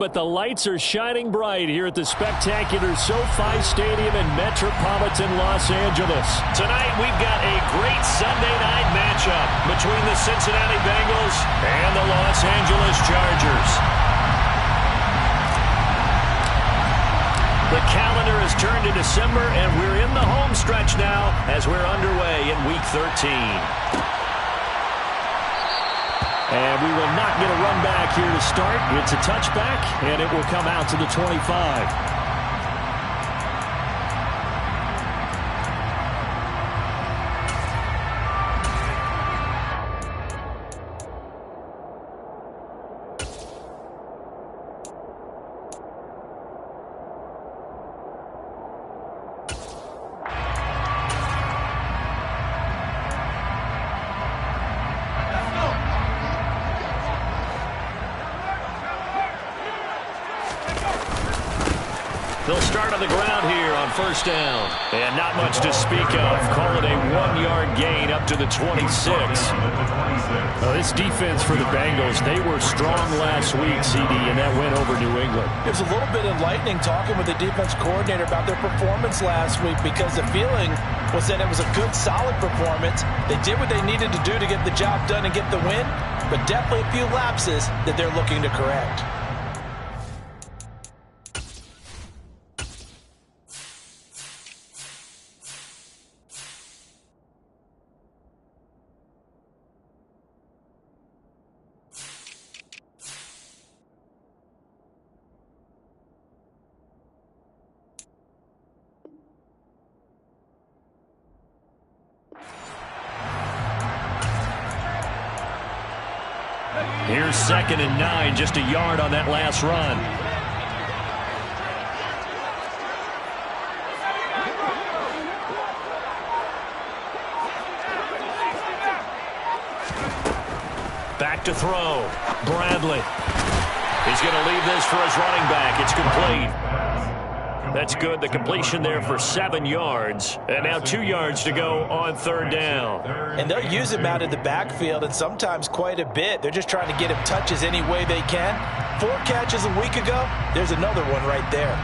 But the lights are shining bright here at the spectacular SoFi Stadium in metropolitan Los Angeles. Tonight, we've got a great Sunday night matchup between the Cincinnati Bengals and the Los Angeles Chargers. The calendar has turned to December, and we're in the home stretch now as we're underway in Week 13. And we will not get a run back here to start. It's a touchback, and it will come out to the 25. They'll start on the ground here on first down. And not much to speak of. Call it a 1-yard gain up to the 26. This defense for the Bengals, they were strong last week, CD, and that went over New England. It was a little bit enlightening talking with the defense coordinator about their performance last week, because the feeling was that it was a good, solid performance. They did what they needed to do to get the job done and get the win, but definitely a few lapses that they're looking to correct. Here's 2nd and 9, just a yard on that last run. Back to throw. Bradley. He's going to leave this for his running back. It's complete. That's good. The completion there for 7 yards. And now 2 yards to go on 3rd down. And they'll use him out in the backfield, and sometimes quite a bit. They're just trying to get him touches any way they can. 4 catches a week ago. There's another one right there.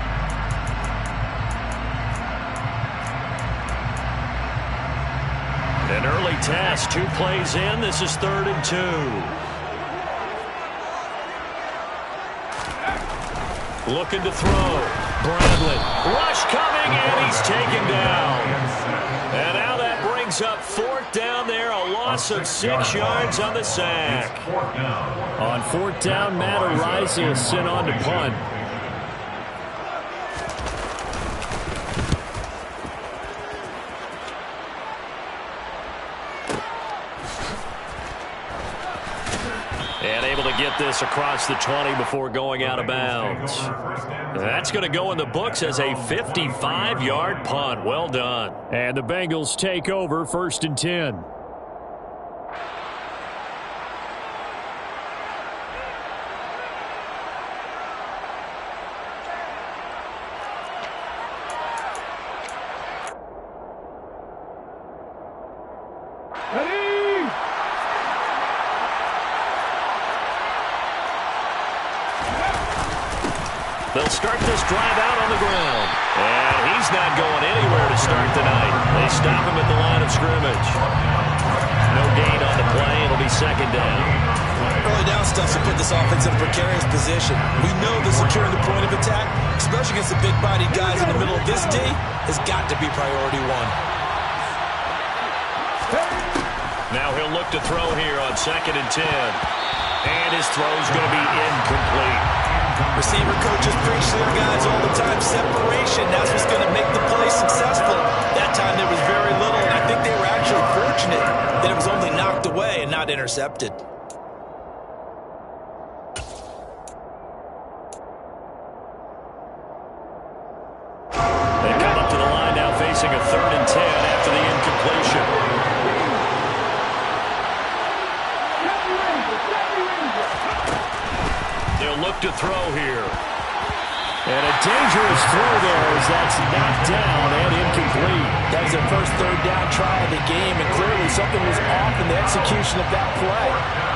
An early test. 2 plays in. This is 3rd and 2. Looking to throw. Bradley. Rush coming, and he's taken down. And now that brings up 4th down there. A loss of 6 yards on the sack. On 4th down, Matt Araiza is sent on to punt. And able to get this across the 20 before going out of bounds. That's going to go in the books as a 55-yard punt. Well done. And the Bengals take over 1st and 10. They'll start this drive out on the ground. And he's not going anywhere to start the night. They stop him at the line of scrimmage. No gain on the play. It'll be 2nd down. Early down stuff to put this offense in a precarious position. We know that securing the point of attack, especially against the big-bodied guys in the middle of this D, has got to be priority 1. Now he'll look to throw here on 2nd and 10. And his throw's going to be incomplete. Receiver coaches preach to their guys all the time. Separation, that's what's going to make the play successful. That time there was very little, and I think they were actually fortunate that it was only knocked away and not intercepted. They come up to the line now facing a 3rd and 10 after the incompletion. They'll look to throw here. And a dangerous throw there as that's knocked down and incomplete. That was their first third down try of the game, and clearly something was off in the execution of that play.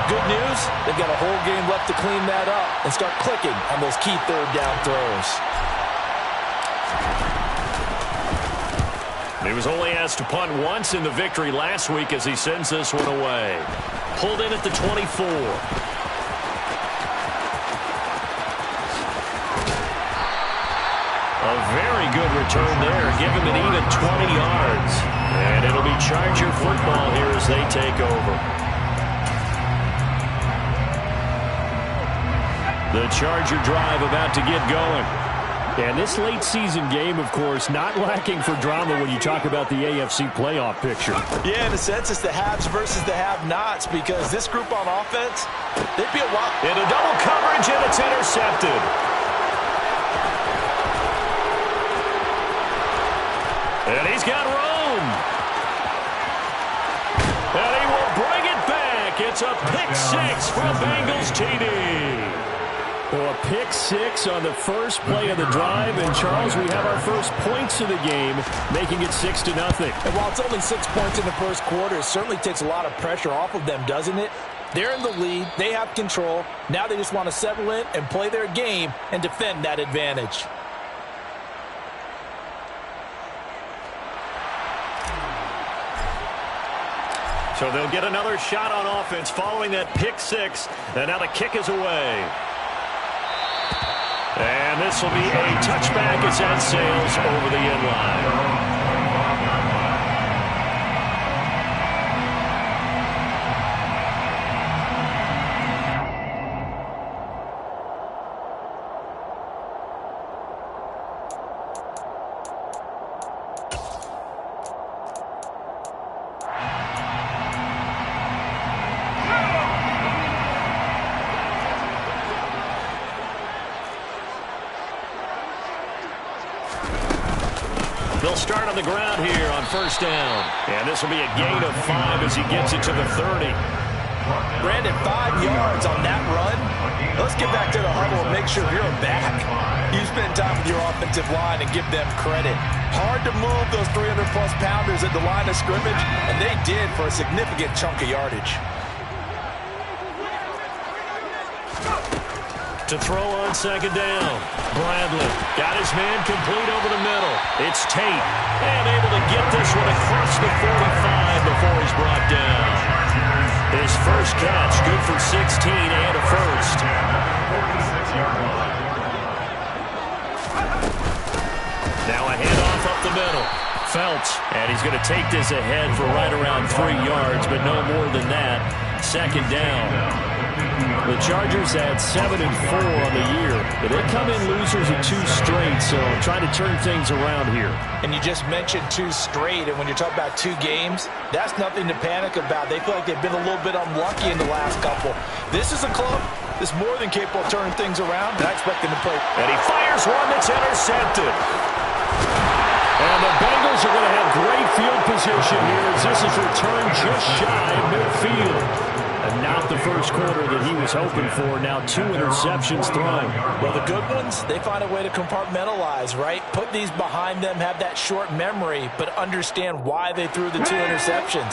Good news, they've got a whole game left to clean that up and start clicking on those key third down throws. He was only asked to punt once in the victory last week as he sends this one away. Pulled in at the 24. A very good return there. Give him an even 20 yards. And it'll be Charger football here as they take over. The Charger drive about to get going. And this late season game, of course, not lacking for drama when you talk about the AFC playoff picture. Yeah, in a sense, it's the haves versus the have-nots because this group on offense, they'd be a lot. Into double coverage, and it's intercepted. And he's got room. And he will bring it back. It's a pick six for a Bengals TD. Well, a pick six on the first play of the drive. And, Charles, we have our first points of the game, making it 6-0. And while it's only 6 points in the first quarter, it certainly takes a lot of pressure off of them, doesn't it? They're in the lead. They have control. Now they just want to settle in and play their game and defend that advantage. So they'll get another shot on offense following that pick six. And now the kick is away. And this will be a touchback as that sails over the end line. They'll start on the ground here on first down. And this will be a gain of 5 as he gets it to the 30. Brandon, 5 yards on that run. Let's get back to the huddle and make sure you're back. You spend time with your offensive line and give them credit. Hard to move those 300-plus pounders at the line of scrimmage, and they did for a significant chunk of yardage. To throw on second down. Bradley got his man complete over the middle. It's Tate, and able to get this one across the 45 before he's brought down. His first catch, good for 16 and a first. Now a handoff up the middle. Phelps, and he's going to take this ahead for right around 3 yards, but no more than that. Second down. The Chargers had 7-4 on the year, but they come in losers of 2 straight, so trying to turn things around here. And you just mentioned 2 straight, and when you're talking about 2 games, that's nothing to panic about. They feel like they've been a little bit unlucky in the last couple. This is a club that's more than capable of turning things around, and I expect them to play. And he fires one that's intercepted. And the Bengals are going to have great field position here as this is returned just shy of midfield. And not the first quarter that he was hoping for. Now 2 interceptions thrown. Well, the good ones, they find a way to compartmentalize, right? Put these behind them, have that short memory, but understand why they threw the 2 interceptions.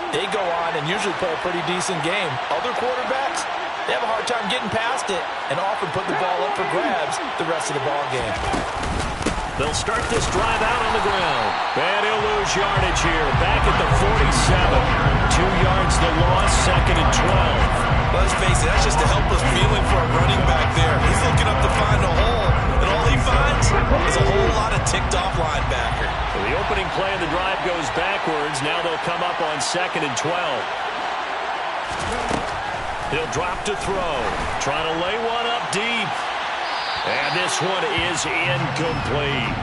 They go on and usually play a pretty decent game. Other quarterbacks, they have a hard time getting past it and often put the ball up for grabs the rest of the ball game. They'll start this drive out on the ground. And he'll lose yardage here. Back at the 47. 2 yards the loss, second and 12. Let's face it, that's just a helpless feeling for a running back there. He's looking up to find a hole, and all he finds is a whole lot of ticked-off linebacker. Well, the opening play of the drive goes backwards. Now they'll come up on second and 12. He'll drop to throw. Trying to lay one up deep. And this one is incomplete.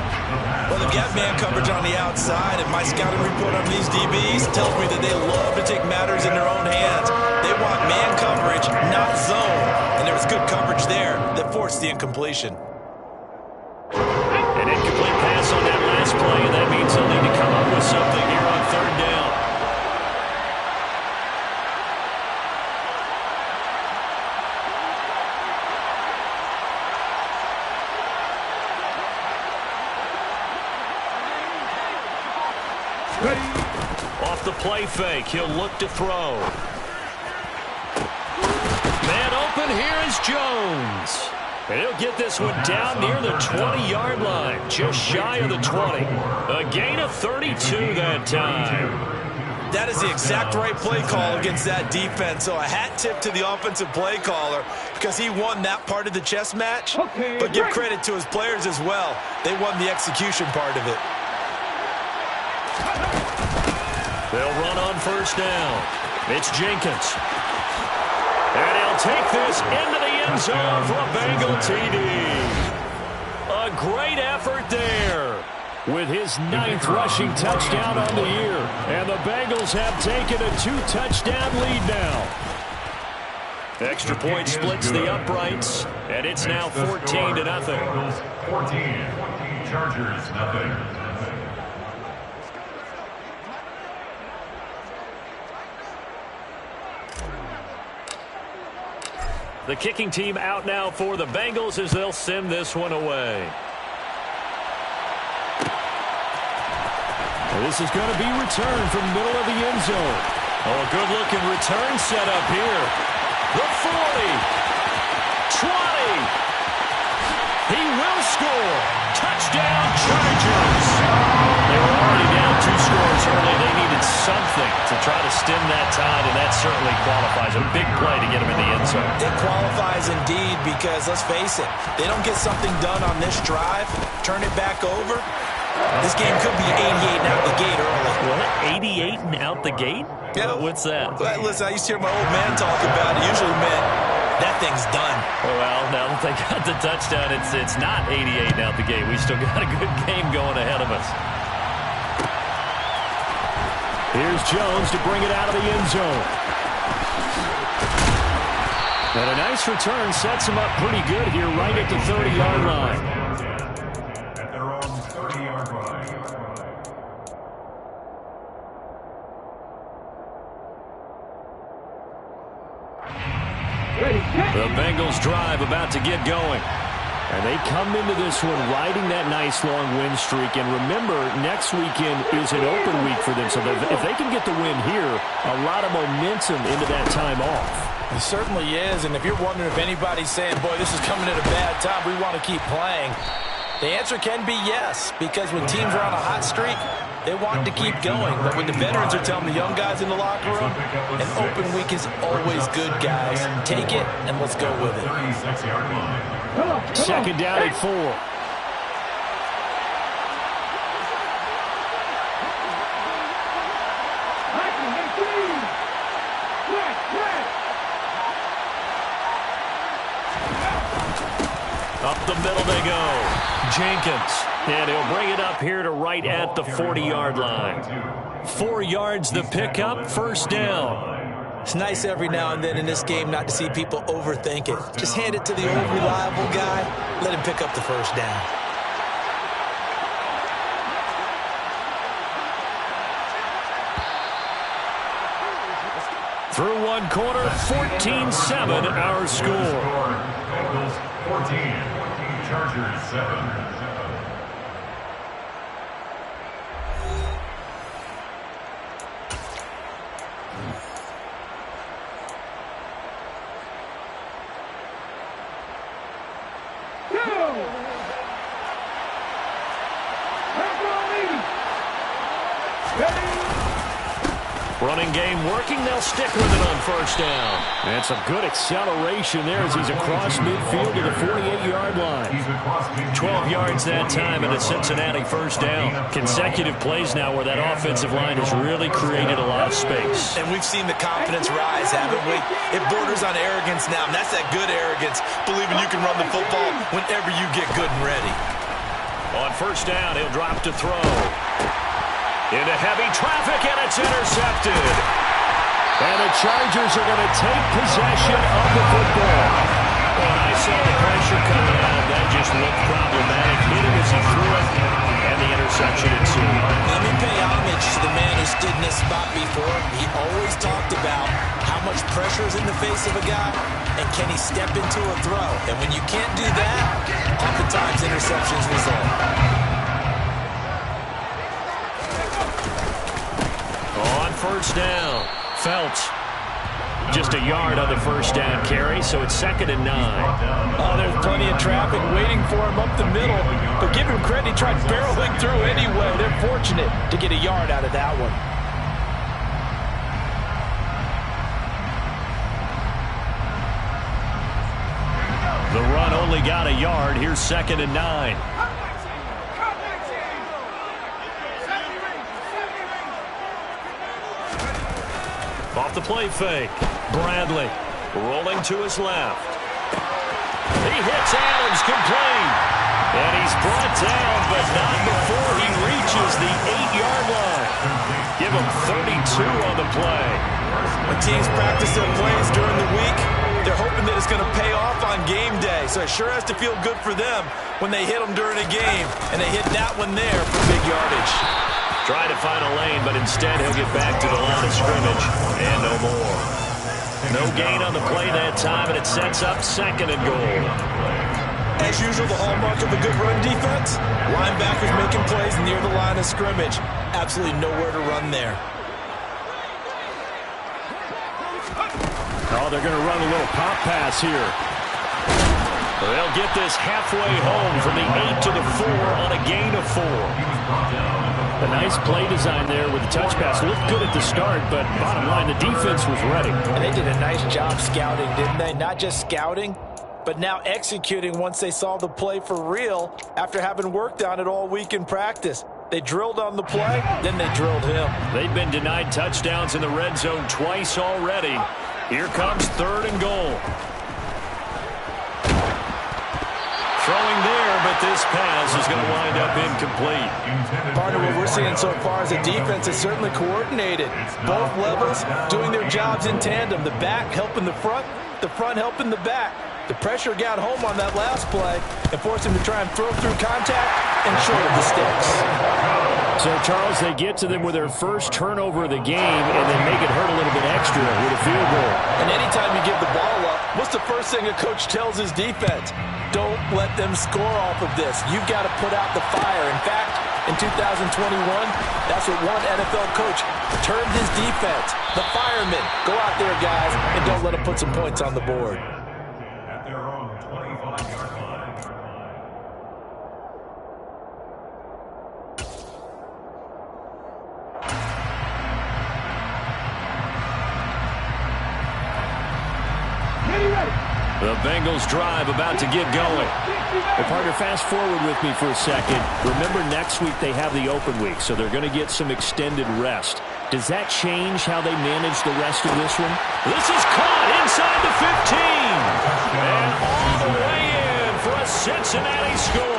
Well, they've got man coverage on the outside, and my scouting report on these DBs tells me that they love to take matters in their own hands. They want man coverage, not zone. And there was good coverage there that forced the incompletion. An incomplete pass on that last play, and that means they'll need to come up with something here on third down. Off the play fake, he'll look to throw. Man open, here is Jones. And he'll get this one down near the 20-yard line, just shy of the 20. A gain of 32 that time. That is the exact right play call against that defense. So a hat tip to the offensive play caller because he won that part of the chess match. But give credit to his players as well. They won the execution part of it. They'll run on first down. It's Jenkins. And he'll take this into the end zone for a Bengal TD. A great effort there. With his 9th rushing touchdown on the year. And the Bengals have taken a 2-touchdown lead now. Extra point splits the uprights, and it's now 14-0. 14, Chargers, nothing. The kicking team out now for the Bengals as they'll send this one away. This is going to be returned from the middle of the end zone. Oh, a good-looking return set up here. The 40. 20. He will score. Touchdown, Chargers. They were already down 2 scores early. They needed something to try to stem that tide, and that certainly qualifies. A big play to get them in the end zone. It qualifies indeed because, let's face it, they don't get something done on this drive, turn it back over. This game could be 88 and out the gate early. What? 88 and out the gate? Yeah. What's that? Well, listen, I used to hear my old man talk about it. Usually meant that thing's done. Well, now that they got the touchdown, it's not 88 and out the gate. We still got a good game going ahead of us. Here's Jones to bring it out of the end zone. And a nice return sets him up pretty good here right at the 30-yard line. The Bengals drive about to get going. And they come into this one riding that nice long win streak. And remember, next weekend is an open week for them. So if they can get the win here, a lot of momentum into that time off. It certainly is. And if you're wondering if anybody's saying, boy, this is coming at a bad time, we want to keep playing, the answer can be yes. Because when teams are on a hot streak, they want to keep going. But when the veterans are telling the young guys in the locker room, an open week is always good, guys. Take it, and let's go with it. 36-yard line. Second down at 4. Up the middle they go. Jenkins. And he'll bring it up here to right at the 40-yard line. 4 yards the pickup, first down. It's nice every now and then in this game not to see people overthink it. Just hand it to the old reliable guy. Let him pick up the first down. Through one quarter, 14-7 our score. Bengals 14, Chargers 7. Running game working. They'll stick with it on first down. And some good acceleration there as he's across midfield to the 48-yard line. 12 yards that time and a Cincinnati first down. Consecutive plays now where that offensive line has really created a lot of space. And we've seen the confidence rise, haven't we? It borders on arrogance now, and that's that good arrogance, believing you can run the football whenever you get good and ready. On first down, he'll drop to throw. Into heavy traffic, and it's intercepted. And the Chargers are going to take possession of the football. When I saw the pressure coming out, that just looked problematic. Hit him as he threw it, and the interception ensued. Let me pay homage to the man who stood in this spot before. He always talked about how much pressure is in the face of a guy, and can he step into a throw. And when you can't do that, oftentimes interceptions result. first down. Phelps. Just a yard on the first down carry, so it's 2nd and 9. Oh, there's plenty of traffic waiting for him up the middle. But give him credit, he tried barreling through anyway. They're fortunate to get a yard out of that one. The run only got a yard. Here's 2nd and 9. Off the play fake. Bradley rolling to his left. He hits Adams complete. And he's brought down, but not before he reaches the 8-yard line. Give him 32 on the play. When teams practice their plays during the week, they're hoping that it's going to pay off on game day. So it sure has to feel good for them when they hit them during a game. And they hit that one there for big yardage. Try to find a lane, but instead he'll get back to the line of scrimmage. And no more. No gain on the play that time, and it sets up 2nd and goal. As usual, the hallmark of a good run defense, linebackers making plays near the line of scrimmage. Absolutely nowhere to run there. Oh, they're going to run a little pop pass here. They'll get this halfway home from the 8 to the 4 on a gain of 4. A nice play design there with the touch pass. Looked good at the start, but bottom line, the defense was ready. And they did a nice job scouting, didn't they? Not just scouting, but now executing once they saw the play for real after having worked on it all week in practice. They drilled on the play, then they drilled him. They've been denied touchdowns in the red zone twice already. Here comes 3rd and goal. Throwing there, but this pass is going to wind up incomplete. Partner, what we're seeing so far is the defense is certainly coordinated. Both levels doing their jobs in tandem. The back helping the front helping the back. The pressure got home on that last play and forced him to try and throw through contact and short of the sticks. So, Charles, they get to them with their first turnover of the game and then make it hurt a little bit extra with a field goal. And anytime you give the ball up, what's the first thing a coach tells his defense? Don't let them score off of this. You've got to put out the fire. In fact, in 2021, that's what one NFL coach termed his defense. The firemen. Go out there, guys, and don't let them put some points on the board. At their own 25-yard line. The Bengals drive about to get going. Well, partner, fast forward with me for a second. Remember, next week they have the open week, so they're going to get some extended rest. Does that change how they manage the rest of this one? This is caught inside the 15. And all the way in for a Cincinnati score.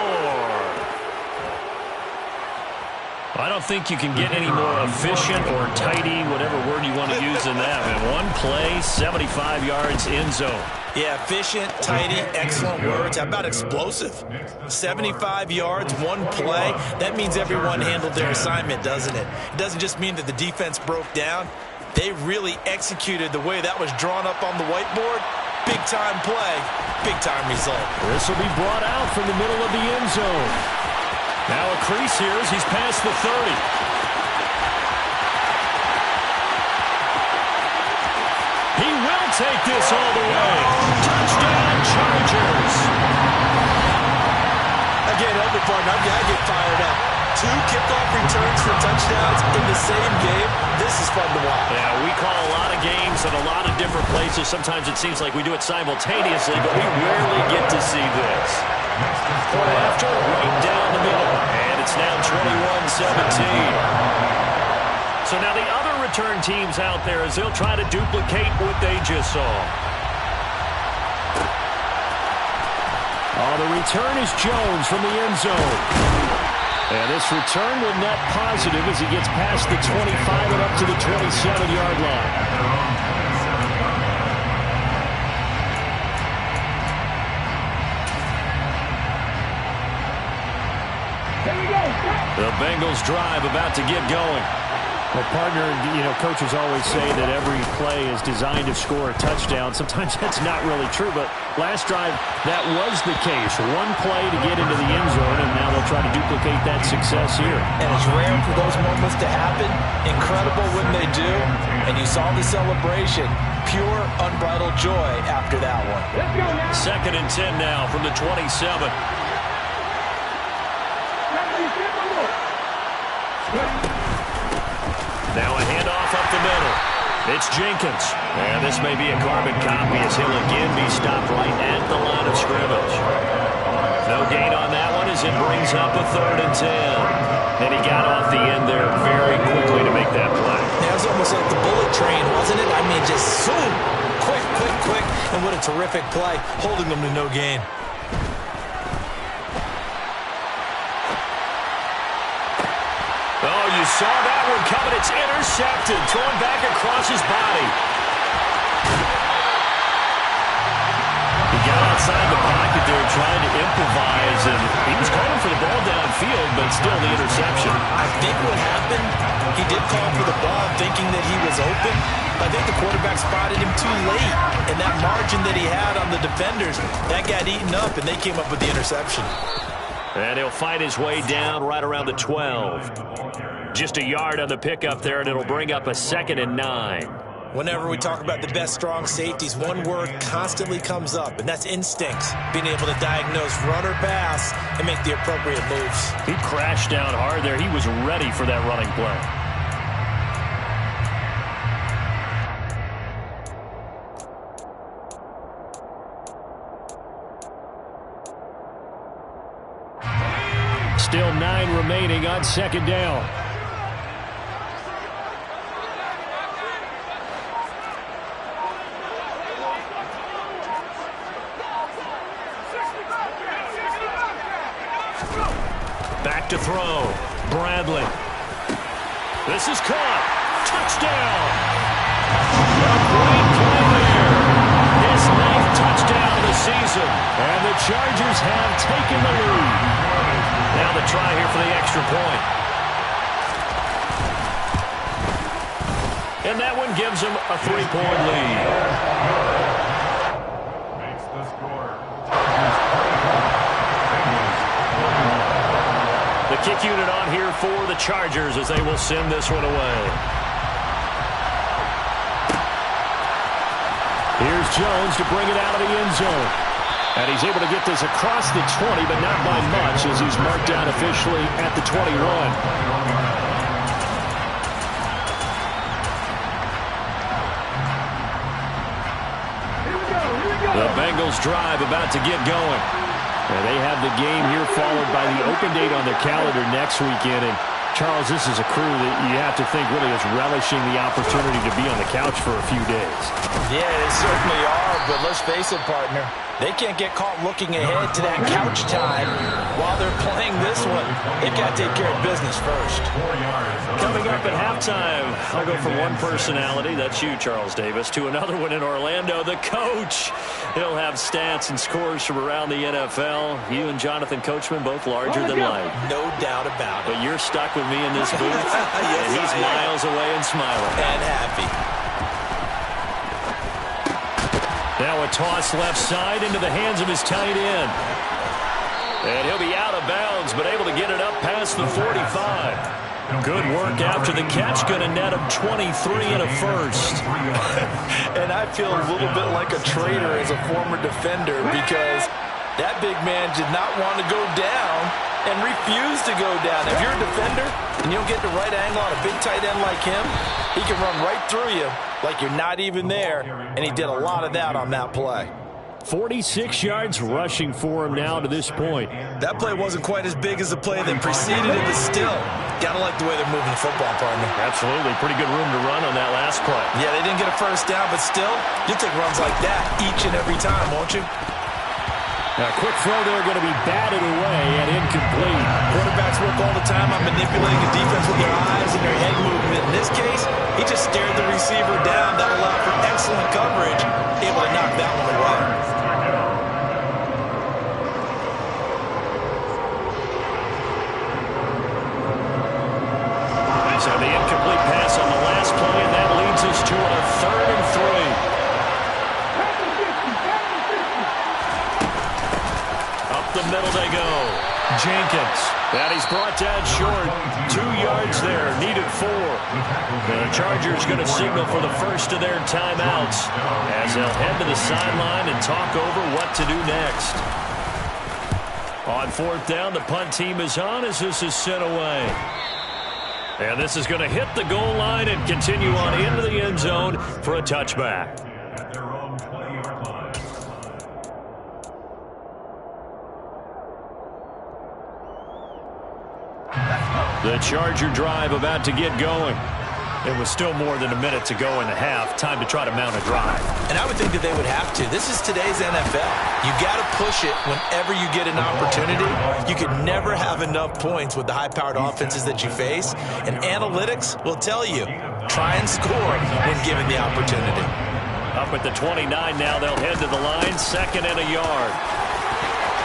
I don't think you can get any more efficient or tidy, whatever word you want to use in that. And one play, 75 yards in zone. Yeah, efficient, tidy, excellent words. How about explosive? 75 yards, one play. That means everyone handled their assignment, doesn't it? It doesn't just mean that the defense broke down. They really executed the way that was drawn up on the whiteboard. Big-time play, big-time result. This will be brought out from the middle of the end zone. Now a crease here as he's past the 30. He will take this all the way. Touchdown, Chargers. Again, help me, partner. I get fired up. 2 kickoff returns for touchdowns in the same game. This is fun to watch. Yeah, we call a lot of games at a lot of different places. Sometimes it seems like we do it simultaneously, but we rarely get to see this. Point after, right down the middle. And it's now 21-17. So now the other return teams out there as they'll try to duplicate what they just saw. Oh, the return is Jones from the end zone. And this return will net positive as he gets past the 25 and up to the 27-yard line. The Bengals drive about to get going. Well, partner, you know, coaches always say that every play is designed to score a touchdown. Sometimes that's not really true, but Last drive, that was the case. One play to get into the end zone, and now they'll try to duplicate that success here. And it's rare for those moments to happen. Incredible when they do. And you saw the celebration. Pure, unbridled joy after that one. 2nd and 10 now from the 27. Now a handoff up the middle. It's Jenkins. And this may be a carbon copy as he'll again be stopped right at the line of scrimmage. No gain on that one as it brings up a 3rd and 10. And he got off the end there very quickly to make that play. That was almost like the bullet train, wasn't it? I mean, just zoom. Quick, quick, quick. And what a terrific play, holding them to no gain. Oh, you saw that one coming. It's intercepted. Thrown back across his body. He got outside the pocket there trying to improvise, and he was calling for the ball downfield, but still the interception. I think what happened, he did call for the ball thinking that he was open. I think the quarterback spotted him too late, and that margin that he had on the defenders, that got eaten up, and they came up with the interception. And he'll fight his way down right around the 12. Just a yard on the pickup there, and it'll bring up a 2nd and 9. Whenever we talk about the best strong safeties, one word constantly comes up, and that's instincts. Being able to diagnose run or pass and make the appropriate moves. He crashed down hard there. He was ready for that running play. Still 9 remaining on 2nd down. Back to throw. Bradley. This is caught. Touchdown. A great play there. His 9th touchdown of the season. And the Chargers have taken the lead. Now the try here for the extra point. And that one gives him a 3-point lead. Makes the score. The kick unit on here for the Chargers as they will send this one away. Here's Jones to bring it out of the end zone. And he's able to get this across the 20, but not by much as he's marked down officially at the 21. The Bengals drive about to get going. And they have the game here followed by the open date on their calendar next weekend. And Charles, this is a crew that you have to think really is relishing the opportunity to be on the couch for a few days. Yeah, they certainly are, but let's face it, partner. They can't get caught looking ahead to that couch time while they're playing this one. They've got to take care of business first. Coming up at halftime, I'll go from one personality, that's you, Charles Davis, to another one in Orlando, the coach. He'll have stats and scores from around the NFL. You and Jonathan Coachman, both larger than life. No doubt about it. But you're stuck with me in this booth, Yes, and he's miles away and smiling. And happy. Now a toss left side into the hands of his tight end. And he'll be out of bounds, but able to get it up past the 45. Good work after the catch. Going to net him 23 and a first. And I feel a little bit like a traitor as a former defender because that big man did not want to go down and refused to go down. If you're a defender and you don't get the right angle on a big tight end like him, he can run right through you like you're not even there, and he did a lot of that on that play. 46 yards rushing for him now to this point. That play wasn't quite as big as the play that preceded it, but still, gotta like the way they're moving the football, partner. Absolutely. Pretty good room to run on that last play. Yeah, they didn't get a first down, but still, you'll take runs like that each and every time, won't you? A quick throw there going to be batted away and incomplete. Quarterbacks work all the time on manipulating the defense with their eyes and their head movement. In this case, he just stared the receiver down. That allowed for excellent coverage, able to knock that one away. So the incomplete pass on the last play, and that leads us to our 3rd and 3. middle they go. Jenkins. And he's brought down short. 2 yards there. Needed 4. The Chargers going to signal for the first of their timeouts as they'll head to the sideline and talk over what to do next. On 4th down, the punt team is on as this is sent away. And this is going to hit the goal line and continue on into the end zone for a touchback. At their own 20-yard line. The Charger drive about to get going. It was still more than a minute to go in the half. Time to try to mount a drive. And I would think that they would have to. This is today's NFL. You got to push it whenever you get an opportunity. You could never have enough points with the high-powered offenses that you face. And analytics will tell you, try and score when given the opportunity. Up at the 29 now, they'll head to the line. 2nd and a yard.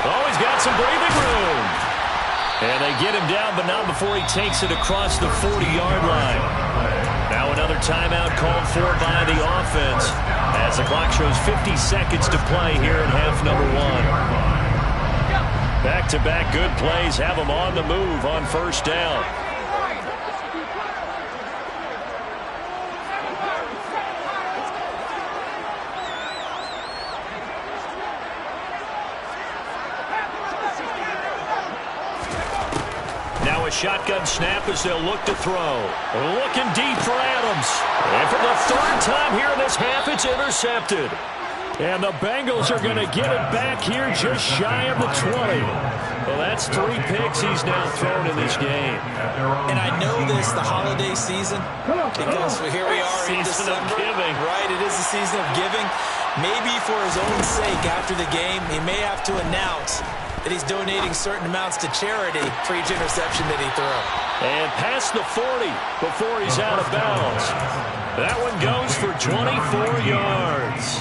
Oh, he's got some breathing room. And they get him down, but not before he takes it across the 40-yard line. Now another timeout called for by the offense as the clock shows 50 seconds to play here in half number 1. Back-to-back good plays have them on the move on 1st down. Now a shotgun snap as they'll look to throw. Looking deep for Adams. And for the 3rd time here in this half, it's intercepted. And the Bengals are going to get it back here just shy of the 20. Well, that's 3 picks he's now thrown in this game. And I know this, the holiday season, because here we are in Season of December. giving. Right, it is the season of giving. Maybe for his own sake after the game, he may have to announce that he's donating certain amounts to charity for each interception that he threw. And past the 40 before he's out of bounds. That one goes for 24 yards.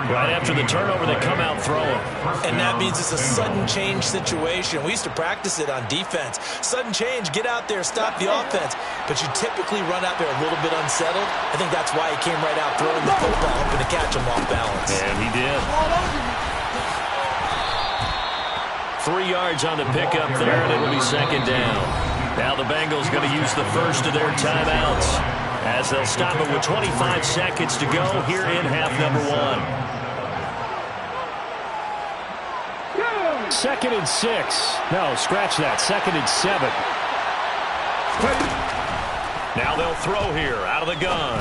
Right after the turnover, they come out throwing. And that means it's a sudden change situation. We used to practice it on defense. Sudden change, get out there, stop the offense. But you typically run out there a little bit unsettled. I think that's why he came right out throwing the football, hoping to catch him off balance. And he did. 3 yards on the pickup there, and it'll be 2nd down. Now the Bengals going to use the first of their timeouts as they'll stop it with 25 seconds to go here in half number 1. 2nd and 6. No, scratch that. 2nd and 7. Now they'll throw here out of the gun.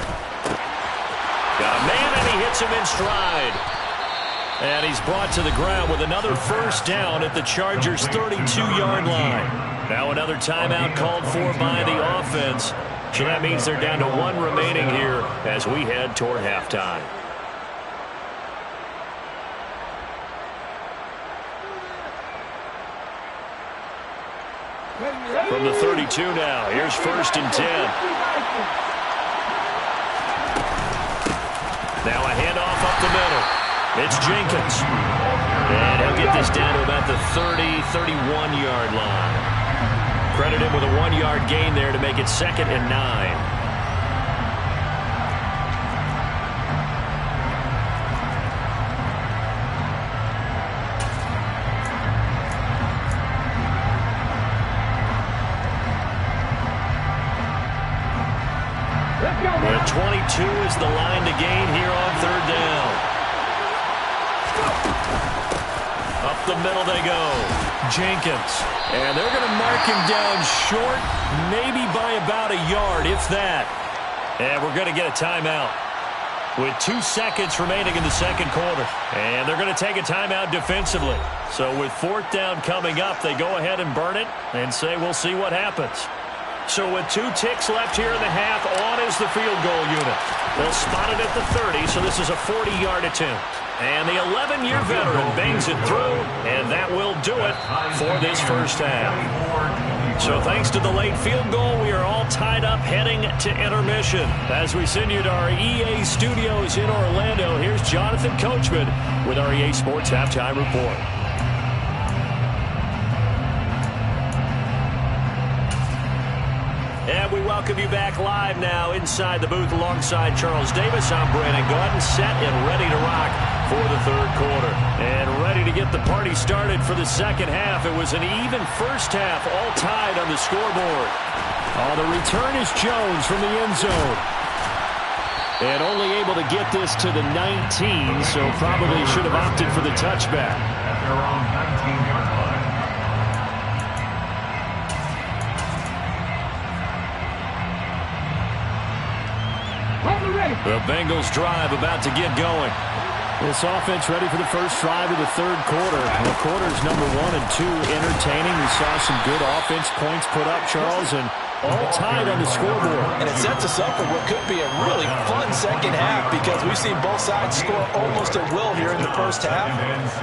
Got a man, and he hits him in stride. And he's brought to the ground with another 1st down at the Chargers' 32-yard line. Now another timeout called for by the offense. So that means they're down to 1 remaining here as we head toward halftime. From the 32 now, here's 1st and 10. Now a handoff up the middle. It's Jenkins. And he'll get this down to about the 30, 31-yard line. Credit him with a 1-yard gain there to make it 2nd and 9. With 22 is the line to gain here on 3rd down. Up the middle they go. Jenkins. And they're going to mark him down short, maybe by about a yard, if that. And we're going to get a timeout with 2 seconds remaining in the 2nd quarter. And they're going to take a timeout defensively. So with 4th down coming up, they go ahead and burn it and say we'll see what happens. So with 2 ticks left here in the half, on is the field goal unit. They'll spot it at the 30, so this is a 40-yard attempt. And the 11-year veteran bangs it through, and that will do it for this 1st half. So thanks to the late field goal, we are all tied up heading to intermission. As we send you to our EA studios in Orlando, here's Jonathan Coachman with our EA Sports Halftime Report. And we welcome you back live now inside the booth alongside Charles Davis. I'm Brandon Gordon, set and ready to rock for the third quarter. And ready to get the party started for the second half. It was an even first half, all tied on the scoreboard. The return is Jones from the end zone. And only able to get this to the 19, so probably should have opted for the touchback. At their own 19-yard line. The Bengals drive about to get going. This offense ready for the first drive of the third quarter. The quarters number 1 and 2 entertaining. We saw some good offense points put up, Charles, and all tied on the scoreboard. And it sets us up for what could be a really fun second half because we've seen both sides score almost at will here in the first half.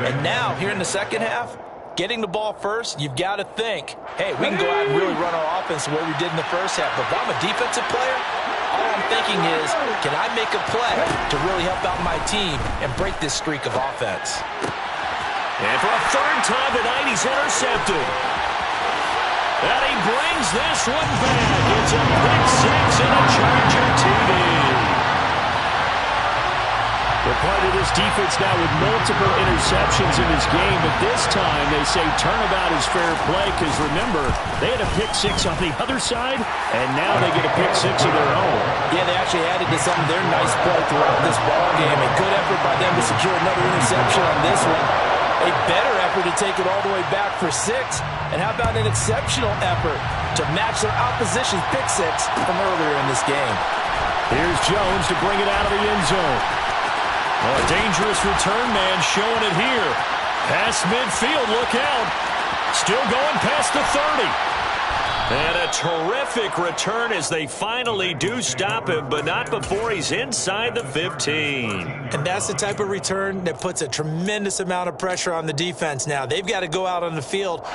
And now, here in the second half, getting the ball first, you've got to think, hey, we can go out and really run our offense the way we did in the first half. But if I'm a defensive player, all I'm thinking is, can I make a play to really help out my team and break this streak of offense? And for a third time tonight, he's intercepted. And he brings this one back. It's a pick six and a Charger TD. They're part of this defense now with multiple interceptions in this game, but this time they say turnabout is fair play because, remember, they had a pick six on the other side, and now they get a pick six of their own. Yeah, they actually added to some of their nice play throughout this ballgame. A good effort by them to secure another interception on this one. A better effort to take it all the way back for 6. And how about an exceptional effort to match their opposition's pick six from earlier in this game? Here's Jones to bring it out of the end zone. Oh, a dangerous return man showing it here. Past midfield, look out. Still going past the 30. And a terrific return as they finally do stop him, but not before he's inside the 15. And that's the type of return that puts a tremendous amount of pressure on the defense now. They've got to go out on the field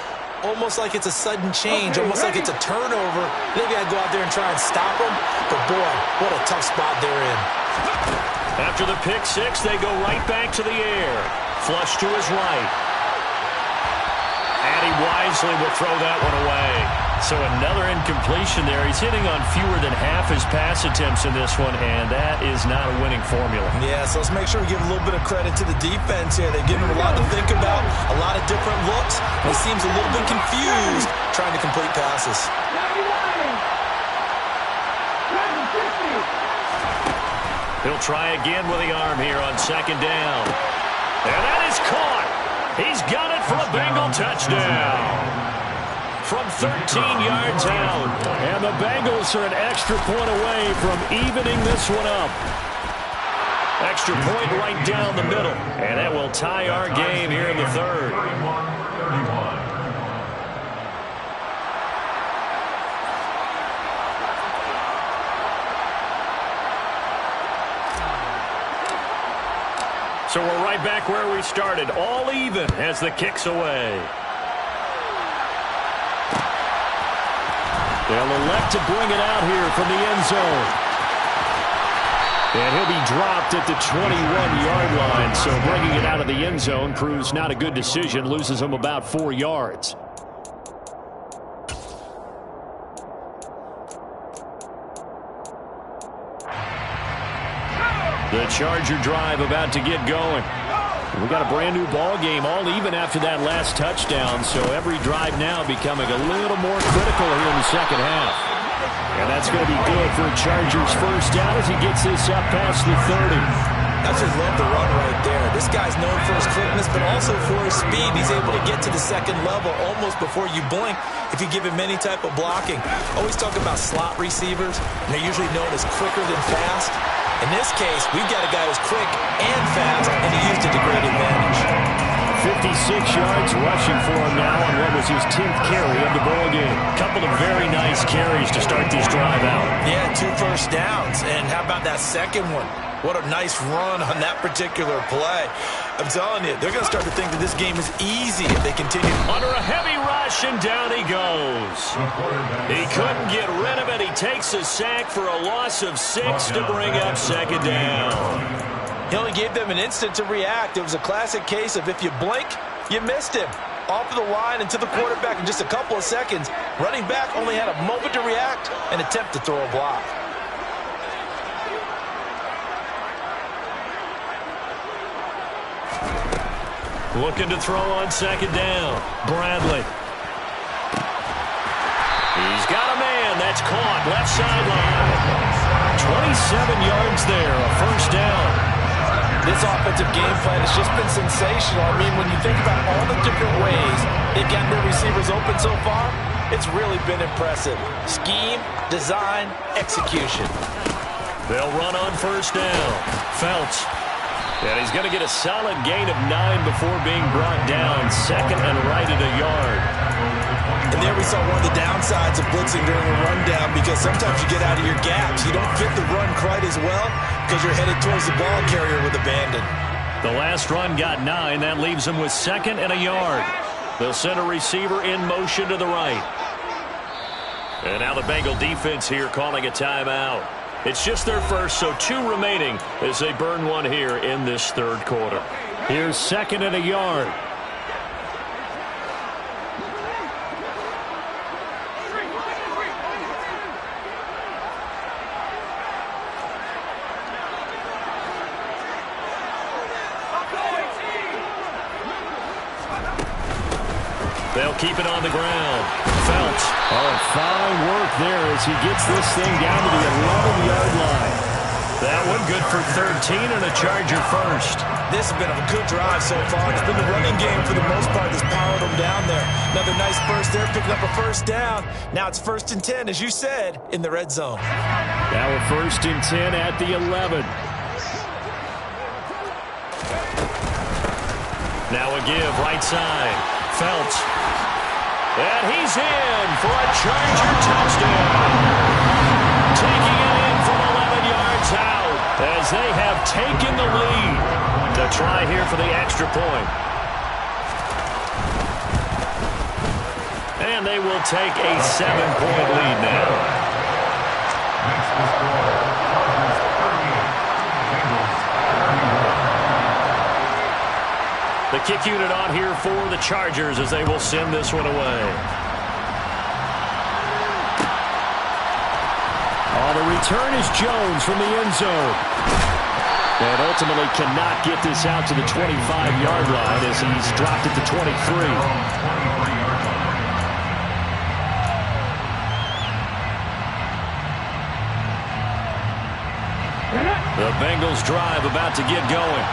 almost like it's a sudden change, almost like it's a turnover. They've got to go out there and try and stop them. But, boy, what a tough spot they're in. After the pick six, they go right back to the air. Flush to his right. And he wisely will throw that one away. So another incompletion there. He's hitting on fewer than half his pass attempts in this one, and that is not a winning formula. Yeah, so let's make sure we give a little bit of credit to the defense here. They've given him a lot to think about, a lot of different looks. And he seems a little bit confused trying to complete passes. He'll try again with the arm here on second down. And that is caught. He's got it for a Bengal touchdown. From 13 yards out. And the Bengals are an extra point away from evening this one up. Extra point right down the middle. And that will tie our game here in the third. 31-31. So we're right back where we started. All even as the kick's away. They'll elect to bring it out here from the end zone. And he'll be dropped at the 21-yard line. So bringing it out of the end zone proves not a good decision. Loses him about 4 yards. The Charger drive about to get going. We got a brand new ball game, all even after that last touchdown. So every drive now becoming a little more critical here in the second half. And that's going to be good for a Chargers first down as he gets this up past the 30. I just love the run right there. This guy's known for his quickness, but also for his speed. He's able to get to the second level almost before you blink if you give him any type of blocking. Always talk about slot receivers, and they're usually known as quicker than fast. In this case, we've got a guy who's quick and fast, and he used it to great advantage. 56 yards rushing for him now on what was his 10th carry of the ball game. Couple of very nice carries to start this drive out. Yeah, 2 first downs. And how about that second one? What a nice run on that particular play. I'm telling you, they're going to start to think that this game is easy if they continue. Under a heavy rush, and down he goes. He couldn't get rid of it. He takes a sack for a loss of 6 to bring up second down. He only gave them an instant to react. It was a classic case of if you blink, you missed him. Off of the line and to the quarterback in just a couple of seconds. Running back only had a moment to react and attempt to throw a block. Looking to throw on second down. Bradley. He's got a man. That's caught. Left sideline. 27 yards there. A first down. This offensive game plan has just been sensational. I mean, when you think about all the different ways they've gotten their receivers open so far, it's really been impressive. Scheme, design, execution. They'll run on first down. Felts. And he's going to get a solid gain of 9 before being brought down. Second and right at a yard. And there we saw one of the downsides of blitzing during a rundown, because sometimes you get out of your gaps. You don't fit the run quite as well because you're headed towards the ball carrier with abandon. The last run got 9. That leaves him with second and a yard. They'll send a receiver in motion to the right. And now the Bengal defense here calling a timeout. It's just their first, so 2 remaining as they burn one here in this third quarter. Here's second and a yard. They'll keep it on the ground. Felts. Oh, fine work there as he gets this thing down to the 11-yard line. That one good for 13 and a Charger first. This has been a good drive so far. It's been the running game for the most part that's powered them down there. Another nice burst there, picking up a first down. Now it's 1st and 10, as you said, in the red zone. Now we're 1st and 10 at the 11. Now a give, right side. Felts. And he's in for a Charger touchdown. Taking it in from 11 yards out as they have taken the lead. To try here for the extra point. And they will take a 7-point lead now. The kick unit on here for the Chargers as they will send this one away. Oh, the return is Jones from the end zone. And ultimately cannot get this out to the 25-yard line as he's dropped it to 23. The Bengals drive about to get going.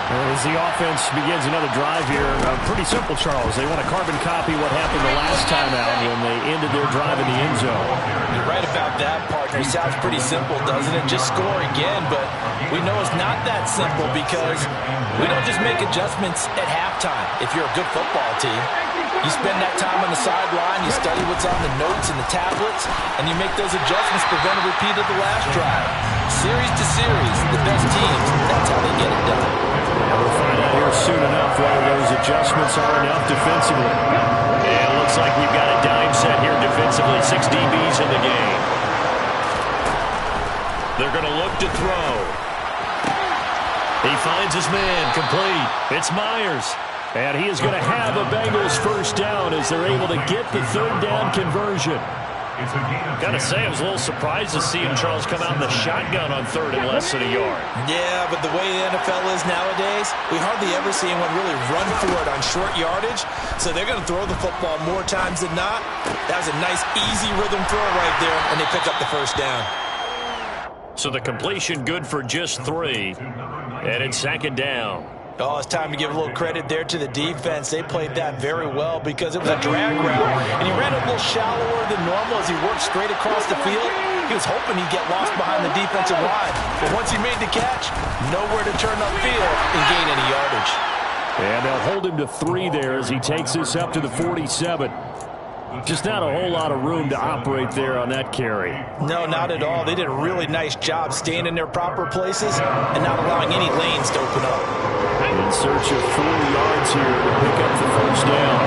As the offense begins another drive here, pretty simple, Charles. They want to carbon copy what happened the last time out when they ended their drive in the end zone. You're right about that, partner. It sounds pretty simple, doesn't it? Just score again, but we know it's not that simple because we don't just make adjustments at halftime if you're a good football team. You spend that time on the sideline, you study what's on the notes and the tablets, and you make those adjustments, prevent a repeat of the last drive. Series to series, the best teams, that's how they get it done. And we'll find out here soon enough whether those adjustments are enough defensively. And it looks like we've got a dime set here defensively. 6 DBs in the game. They're going to look to throw. He finds his man, complete. It's Myers. And he is going to have a Bengals first down as they're able to get the third down conversion. Got to say, I was a little surprised to see him, Charles, come out in the shotgun on third and less than a yard. Yeah, but the way the NFL is nowadays, we hardly ever see anyone really run for it on short yardage. So they're going to throw the football more times than not. That was a nice, easy rhythm throw right there, and they pick up the first down. So the completion good for just 3. And it's second down. Oh, it's time to give a little credit there to the defense. They played that very well because it was a drag route, and he ran a little shallower than normal as he worked straight across the field. He was hoping he'd get lost behind the defensive line, but once he made the catch, nowhere to turn upfield and gain any yardage. And they'll hold him to 3 there as he takes this up to the 47. Just not a whole lot of room to operate there on that carry. No, not at all. They did a really nice job staying in their proper places and not allowing any lanes to open up. In search of 4 yards here to pick up the first down.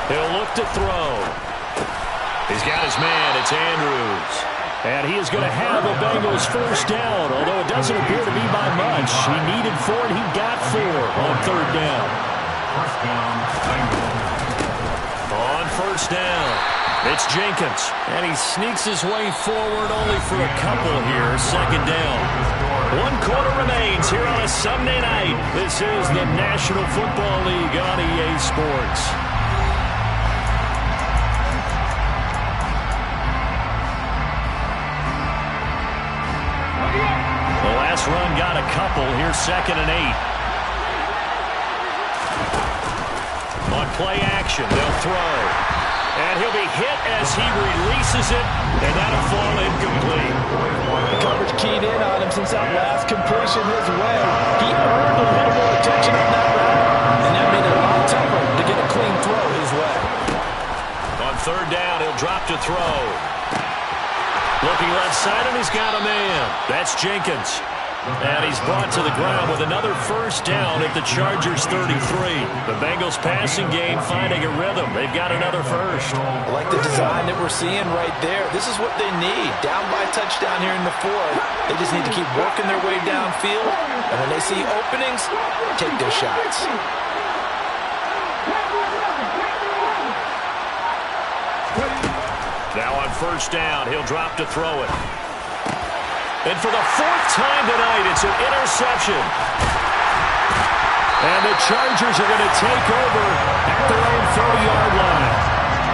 He'll look to throw. He's got his man. It's Andrews. And he is going to have a Bengals first down, although it doesn't appear to be by much. He needed 4, and he got 4 on third down. First down, Bengals. On first down, it's Jenkins. And he sneaks his way forward only for a couple here. Second down. 1 quarter remains here on a Sunday night. This is the National Football League on EA Sports. The last run got a couple. Here's 2nd and 8. On play action, they'll throw. And he'll be hit as he releases it, and that'll fall incomplete. The coverage keyed in on him since that last completion his way. He earned a little more attention on that route, and that made it a lot tougher to get a clean throw his way. On 3rd down, he'll drop to throw. Looking left side, and he's got a man. That's Jenkins. And he's brought to the ground with another 1st down at the Chargers' 33. The Bengals passing game finding a rhythm. They've got another 1st. I like the design that we're seeing right there. This is what they need. Down by touchdown here in the 4th. They just need to keep working their way downfield. And when they see openings, take their shots. Now on 1st down, he'll drop to throw it. And for the 4th time tonight, it's an interception. And the Chargers are going to take over at their own 30-yard line.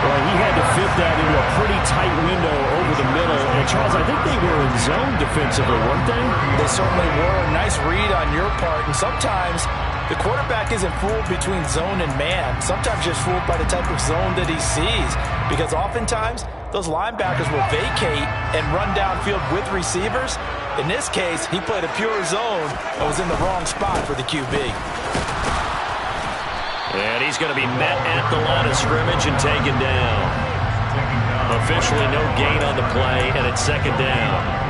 Well, he had to fit that into a pretty tight window over the middle. And, Charles, I think they were in zone defensively, weren't they? They certainly were. Nice read on your part. And sometimes the quarterback isn't fooled between zone and man. Sometimes just fooled by the type of zone that he sees. Because oftentimes those linebackers will vacate and run downfield with receivers. In this case, he played a pure zone and was in the wrong spot for the QB. And he's going to be met at the line of scrimmage and taken down. Officially no gain on the play, and it's 2nd down.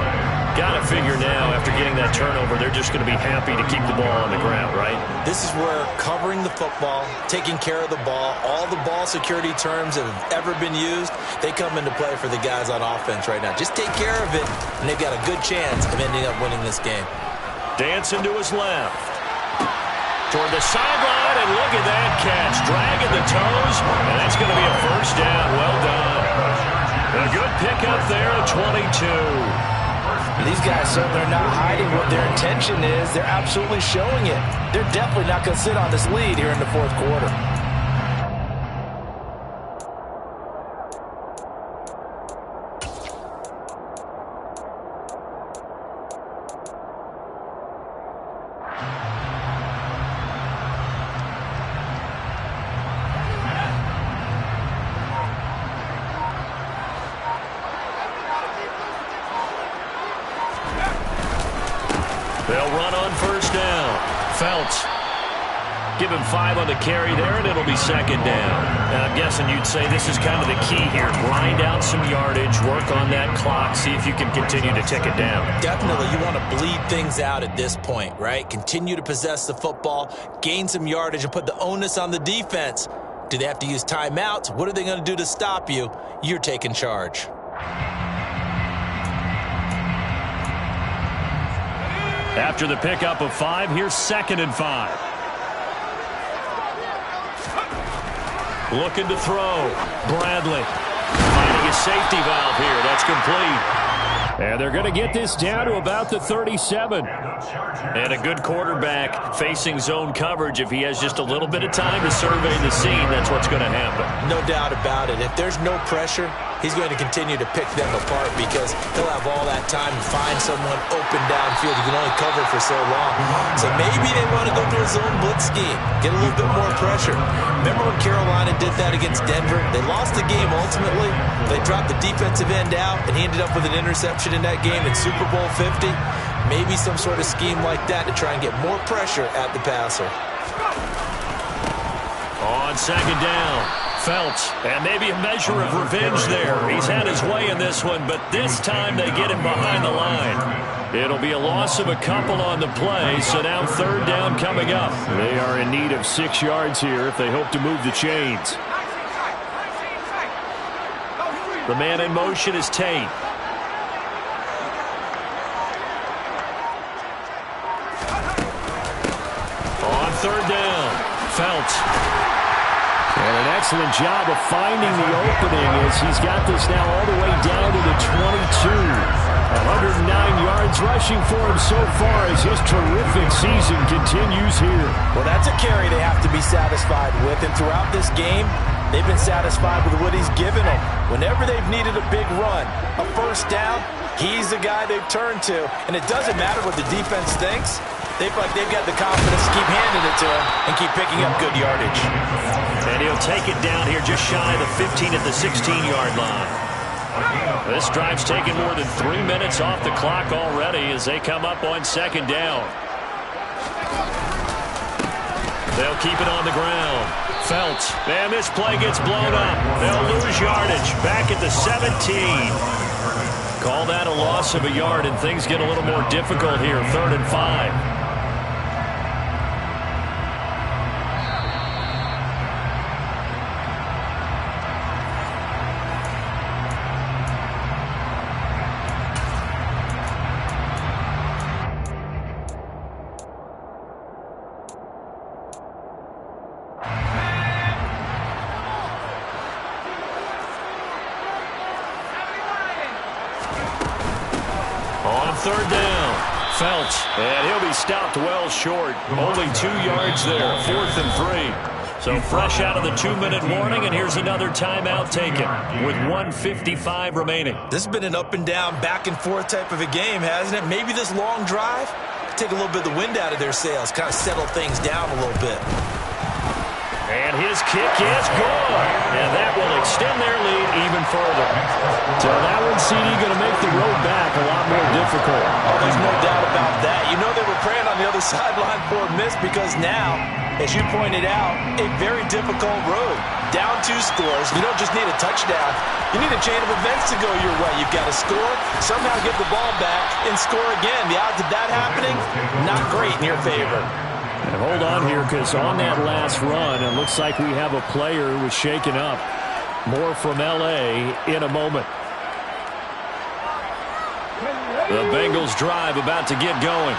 Got to figure now, after getting that turnover, they're just going to be happy to keep the ball on the ground, right? This is where covering the football, taking care of the ball, all the ball security terms that have ever been used, they come into play for the guys on offense right now. Just take care of it, and they've got a good chance of ending up winning this game. Dancing to his left. Toward the sideline, and look at that catch. Dragging the toes, and that's going to be a 1st down. Well done. A good pickup there at 22. These guys certainly are not hiding what their intention is. They're absolutely showing it. They're definitely not going to sit on this lead here in the 4th quarter. They'll run on 1st down. Felts. Give him 5 on the carry there, and it'll be 2nd down. And I'm guessing you'd say this is kind of the key here. Grind out some yardage, work on that clock, see if you can continue to tick it down. Definitely, you want to bleed things out at this point, right? Continue to possess the football, gain some yardage, and put the onus on the defense. Do they have to use timeouts? What are they going to do to stop you? You're taking charge. After the pickup of 5, here's 2nd and 5. Looking to throw. Bradley finding a safety valve here. That's complete. And they're going to get this down to about the 37. And a good quarterback facing zone coverage. If he has just a little bit of time to survey the scene, that's what's going to happen. No doubt about it. If there's no pressure, he's going to continue to pick them apart because he'll have all that time to find someone open downfield. You can only cover for so long. So maybe they want to go to a zone blitz scheme, get a little bit more pressure. Remember when Carolina did that against Denver? They lost the game ultimately. They dropped the defensive end out, and he ended up with an interception in that game in Super Bowl 50. Maybe some sort of scheme like that to try and get more pressure at the passer. On 2nd down, Felts, and maybe a measure of revenge there. He's had his way in this one, but this time they get him behind the line. It'll be a loss of a couple on the play, so now 3rd down coming up. They are in need of 6 yards here if they hope to move the chains. The man in motion is Tate. On 3rd down, Felts. And an excellent job of finding the opening as he's got this now all the way down to the 22. 109 yards rushing for him so far as his terrific season continues here. Well, that's a carry they have to be satisfied with. And throughout this game, they've been satisfied with what he's given them. Whenever they've needed a big run, a first down, he's the guy they've turned to. And it doesn't matter what the defense thinks. They feel like they've got the confidence to keep handing it to him and keep picking up good yardage. And he'll take it down here just shy of the 15 at the 16-yard line. This drive's taken more than 3 minutes off the clock already as they come up on second down. They'll keep it on the ground. Felts, and this play gets blown up. They'll lose yardage back at the 17. Call that a loss of a yard, and things get a little more difficult here. 3rd and 5. On 3rd down, Felts, and he'll be stopped well short. Only 2 yards there, 4th and 3. So fresh out of the 2-minute warning, and here's another timeout taken with 1:55 remaining. This has been an up and down, back and forth type of a game, hasn't it? Maybe this long drive take a little bit of the wind out of their sails, kind of settle things down a little bit. And his kick is good. And that will extend their lead even further. So that one, CD, going to make the road back a lot more difficult. Oh, there's no doubt about that. You know they were praying on the other sideline for a miss because now, as you pointed out, a very difficult road. Down 2 scores. You don't just need a touchdown. You need a chain of events to go your way. You've got to score, somehow get the ball back, and score again. The odds of that happening, not great in your favor. And hold on here, because on that last run, it looks like we have a player who was shaken up. More from L.A. in a moment. The Bengals drive about to get going.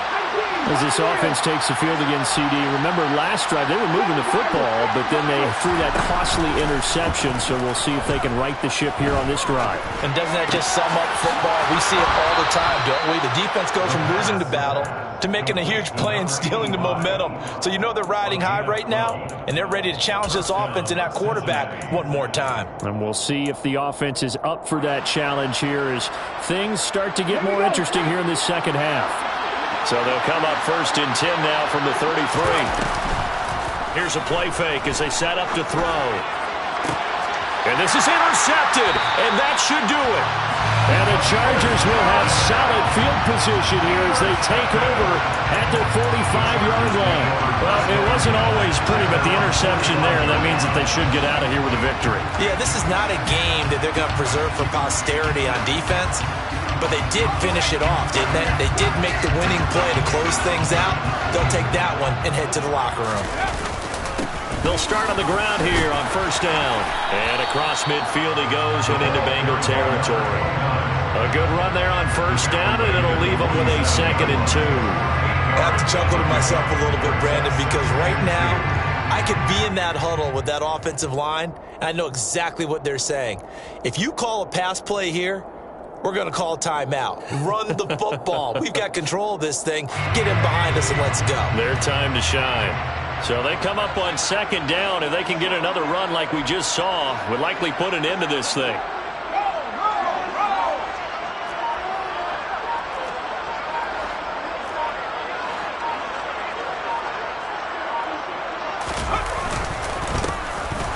As this offense takes the field against CD. Remember, last drive, they were moving the football, but then they threw that costly interception, so we'll see if they can right the ship here on this drive. And doesn't that just sum up football? We see it all the time, don't we? The defense goes from losing the battle to making a huge play and stealing the momentum. So you know they're riding high right now, and they're ready to challenge this offense and that quarterback one more time. And we'll see if the offense is up for that challenge here as things start to get more interesting here in this second half. So they'll come up 1st and 10 now from the 33. Here's a play fake as they set up to throw. And this is intercepted, and that should do it. And the Chargers will have solid field position here as they take over at their 45-yard line. Well, it wasn't always pretty, but the interception there, that means that they should get out of here with a victory. Yeah, this is not a game that they're going to preserve for posterity on defense. But they did finish it off, didn't they? They did make the winning play to close things out. They'll take that one and head to the locker room. They'll start on the ground here on 1st down. And across midfield he goes and into Bengal territory. A good run there on 1st down, and it'll leave them with a 2nd and 2. I have to chuckle to myself a little bit, Brandon, because right now I could be in that huddle with that offensive line, and I know exactly what they're saying. If you call a pass play here, we're going to call timeout. Run the football. We've got control of this thing. Get him behind us and let's go. Their time to shine. So they come up on 2nd down. If they can get another run like we just saw, would likely put an end to this thing.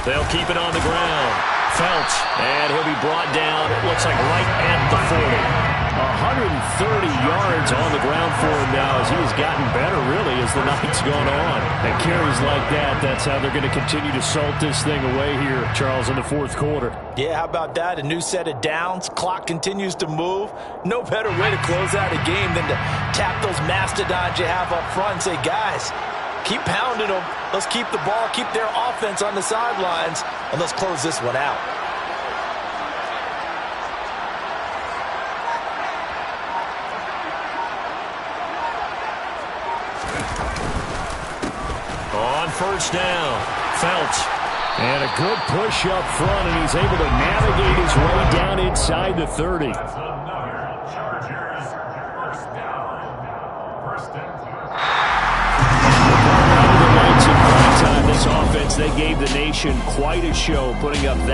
They'll keep it on the ground. Felts, and he'll be brought down, it looks like right at the 40. 130 yards on the ground for him now as he has gotten better, really, as the night's gone on. And carries like that, that's how they're going to continue to salt this thing away here, Charles, in the 4th quarter. Yeah, how about that? A new set of downs. Clock continues to move. No better way to close out a game than to tap those mastodons you have up front and say, guys, keep pounding them. Let's keep the ball, keep their offense on the sidelines, and let's close this one out. On 1st down, Felts. And a good push up front, and he's able to navigate his way down inside the 30. Chargers, first down. First and 10. Out of the lights in prime time, this offense, they gave the nation quite a show, putting up that.